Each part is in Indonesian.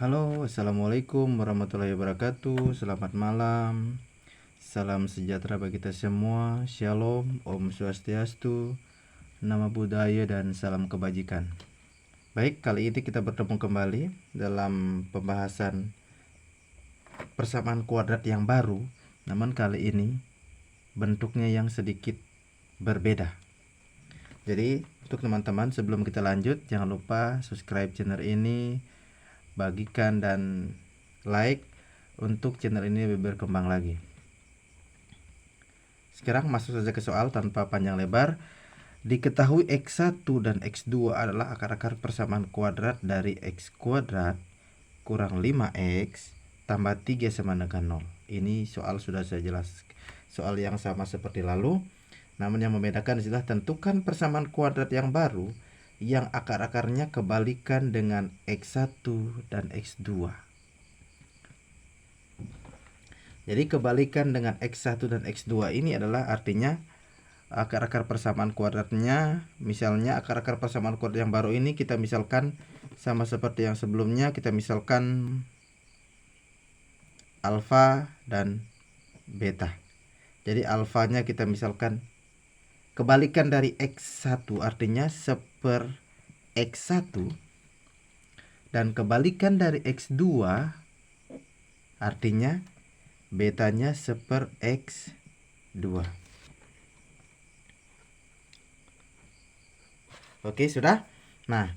Halo, assalamualaikum warahmatullahi wabarakatuh. Selamat malam. Salam sejahtera bagi kita semua. Shalom, Om Swastiastu, Namo Buddhaya, dan salam kebajikan. Baik, kali ini kita bertemu kembali dalam pembahasan persamaan kuadrat yang baru. Namun kali ini bentuknya yang sedikit berbeda. Jadi untuk teman-teman, sebelum kita lanjut, jangan lupa subscribe channel ini, bagikan dan like untuk channel ini lebih berkembang lagi. Sekarang masuk saja ke soal tanpa panjang lebar. Diketahui X1 dan X2 adalah akar-akar persamaan kuadrat dari X kuadrat kurang 5X tambah 3 sama dengan 0. Ini soal sudah saya jelas. Soal yang sama seperti lalu. Namun yang membedakan adalah tentukan persamaan kuadrat yang baru yang akar-akarnya kebalikan dengan X1 dan X2. Jadi kebalikan dengan X1 dan X2 ini adalah artinya akar-akar persamaan kuadratnya. Misalnya akar-akar persamaan kuadrat yang baru ini kita misalkan sama seperti yang sebelumnya. Kita misalkan alfa dan beta. Jadi alfanya kita misalkan kebalikan dari X1 artinya seper X1, dan kebalikan dari X2 artinya betanya seper X2. Oke, sudah. Nah,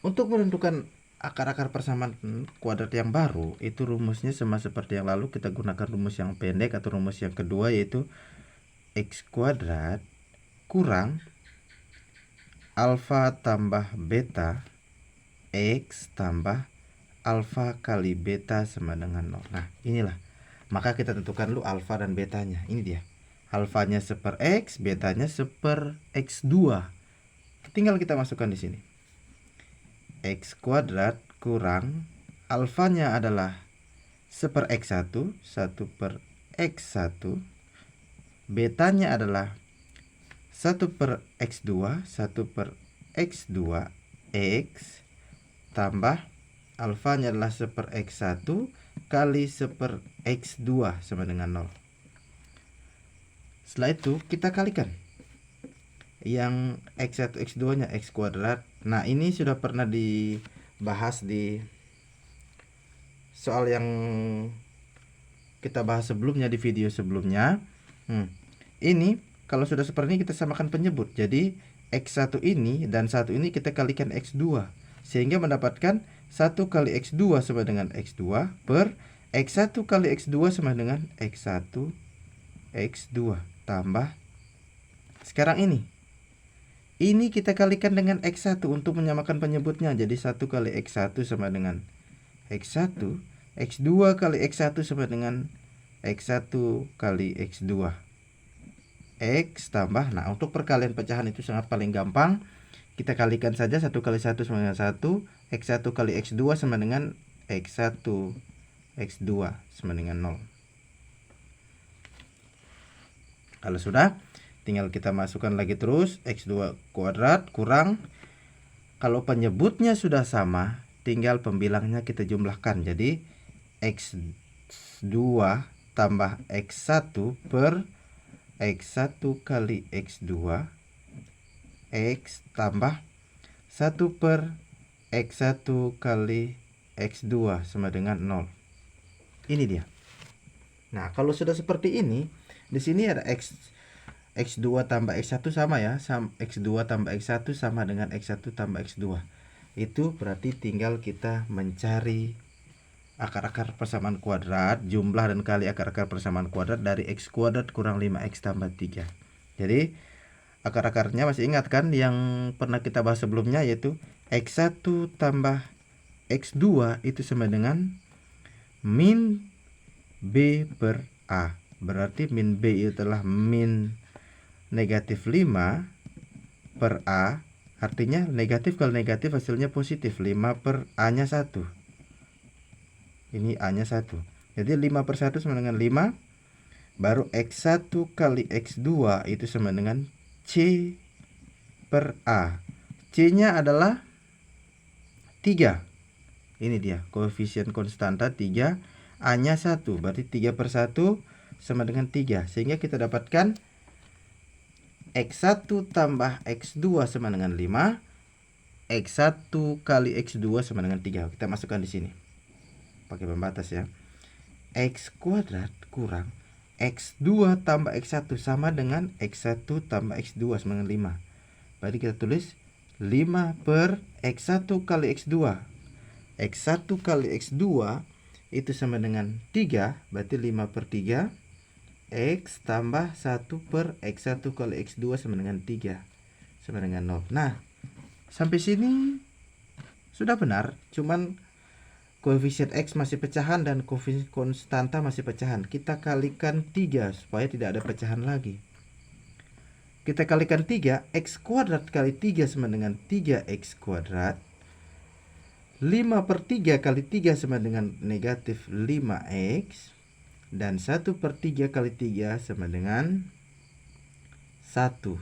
untuk menentukan akar-akar persamaan kuadrat yang baru, itu rumusnya sama seperti yang lalu. Kita gunakan rumus yang pendek atau rumus yang kedua, yaitu X kuadrat kurang alfa tambah beta X tambah alfa kali beta sama dengan 0. Nah, inilah. Maka kita tentukan dulu alfa dan betanya. Ini dia. Alfanya seper X, betanya seper X2. Tinggal kita masukkan di sini. X kuadrat kurang alfanya adalah seper X1, 1 per X1. Betanya adalah 1 per X2, 1 per X2, X tambah alfanya adalah seper X1 kali seper X2 sama dengan 0. Setelah itu kita kalikan yang X1 X2 nya X kuadrat. Nah, ini sudah pernah dibahas di soal yang kita bahas sebelumnya, di video sebelumnya. Ini kalau sudah seperti ini kita samakan penyebut. Jadi X1 ini dan 1 ini kita kalikan X2, sehingga mendapatkan 1 kali X2 sama dengan X2 per X1 kali X2 sama dengan X1 X2 tambah sekarang ini kita kalikan dengan X1 untuk menyamakan penyebutnya. Jadi 1 kali X1 sama dengan X1, X2 kali X1 sama dengan X1 kali X2, X tambah, nah untuk perkalian pecahan itu sangat paling gampang. Kita kalikan saja 1 kali 1 sama dengan 1, X1 kali X2 sama dengan X1 X2 sama dengan 0. Kalau sudah, tinggal kita masukkan lagi terus X2 kuadrat kurang, kalau penyebutnya sudah sama, tinggal pembilangnya kita jumlahkan. Jadi X2 tambah X1 per X1 kali X2, X tambah 1 per X1 kali X2 sama dengan 0. Ini dia. Nah, kalau sudah seperti ini, di sini ada X2 tambah X1 sama ya, X2 tambah X1 sama dengan X1 tambah X2. Itu berarti tinggal kita mencari akar-akar persamaan kuadrat, jumlah dan kali akar-akar persamaan kuadrat dari X kuadrat kurang 5X tambah 3. Jadi akar-akarnya masih ingat kan yang pernah kita bahas sebelumnya, yaitu X1 tambah X2 itu sama dengan min B per A. Berarti min B itu adalah min negatif 5 per A. Artinya negatif kali negatif hasilnya positif. 5 per A nya 1. Ini A nya 1. Jadi 5 per 1 sama dengan 5. Baru X1 kali X2 itu sama dengan C per A. C nya adalah 3. Ini dia koefisien konstanta 3, A-nya 1, berarti 3/1 sama dengan 3. Sehingga kita dapatkan X1 tambah X2 sama dengan 5, X1 kali X2 sama dengan 3. Kita masukkan di sini pakai pembatas ya. X kuadrat kurang X2 tambah X1 sama dengan X1 tambah X2 sama dengan 5. Berarti kita tulis 5 per X1 kali X2. X1 kali X2 itu sama dengan 3, berarti 5 per 3. X tambah 1 per X1 kali X2 sama dengan 3, sama dengan 0. Nah, sampai sini sudah benar, cuman koefisien X masih pecahan dan koefisien konstanta masih pecahan. Kita kalikan 3 supaya tidak ada pecahan lagi. Kita kalikan 3, X kuadrat kali 3 sama dengan 3X kuadrat. 5 per 3 kali 3 sama dengan negatif 5X. Dan 1 per 3 kali 3 sama dengan 1.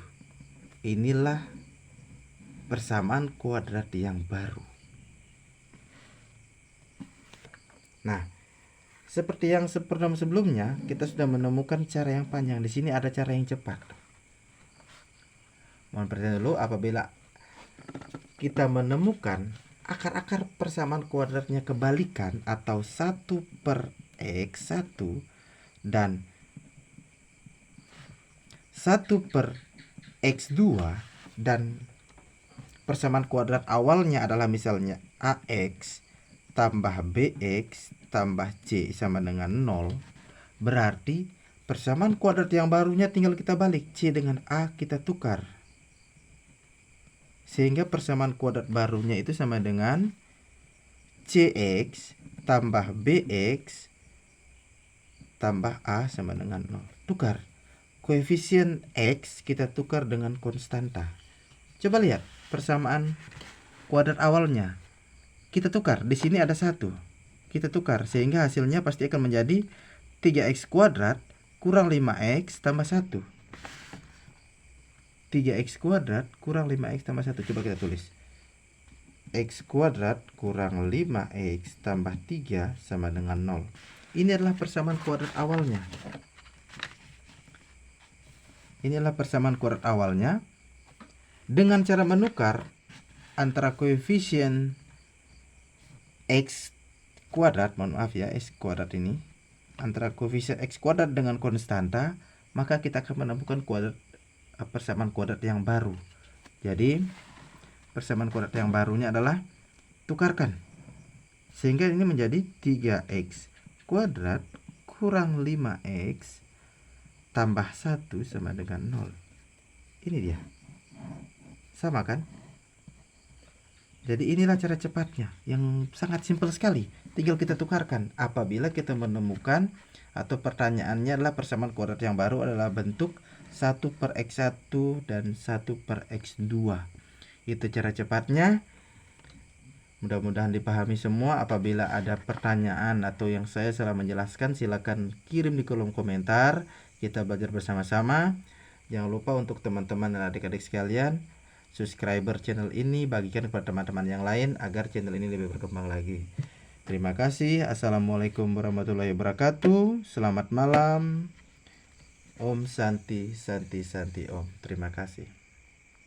Inilah persamaan kuadrat yang baru. Nah, seperti yang sebelumnya, kita sudah menemukan cara yang panjang. Di sini ada cara yang cepat. Mohon perhatian dulu, apabila kita menemukan akar-akar persamaan kuadratnya kebalikan atau 1 per X1 dan 1 per X2 dan persamaan kuadrat awalnya adalah misalnya AX tambah BX tambah C sama dengan 0, berarti persamaan kuadrat yang barunya tinggal kita balik, C dengan A kita tukar, sehingga persamaan kuadrat barunya itu sama dengan CX tambah BX tambah A sama dengan 0. Tukar koefisien X, kita tukar dengan konstanta. Coba lihat persamaan kuadrat awalnya, kita tukar. Di sini ada 1, kita tukar, sehingga hasilnya pasti akan menjadi 3X kuadrat kurang 5X tambah 1. 3X kuadrat kurang 5X tambah 1. Coba kita tulis. X kuadrat kurang 5X tambah 3 sama dengan 0. Ini adalah persamaan kuadrat awalnya. Inilah persamaan kuadrat awalnya. Dengan cara menukar antara koefisien X kuadrat, mohon maaf ya, X kuadrat ini, antara koefisien X kuadrat dengan konstanta, maka kita akan menemukan persamaan kuadrat yang baru. Jadi persamaan kuadrat yang barunya adalah tukarkan, sehingga ini menjadi 3X kuadrat kurang 5X tambah 1 sama dengan 0. Ini dia. Sama kan? Jadi inilah cara cepatnya, yang sangat simpel sekali. Tinggal kita tukarkan apabila kita menemukan atau pertanyaannya adalah persamaan kuadrat yang baru adalah bentuk 1 per X1 dan 1 per X2. Itu cara cepatnya. Mudah-mudahan dipahami semua. Apabila ada pertanyaan atau yang saya salah menjelaskan, silakan kirim di kolom komentar. Kita belajar bersama-sama. Jangan lupa untuk teman-teman dan adik-adik sekalian, subscriber channel ini, bagikan kepada teman-teman yang lain agar channel ini lebih berkembang lagi. Terima kasih. Assalamualaikum warahmatullahi wabarakatuh. Selamat malam. Om Santi Santi Santi Om. Terima kasih.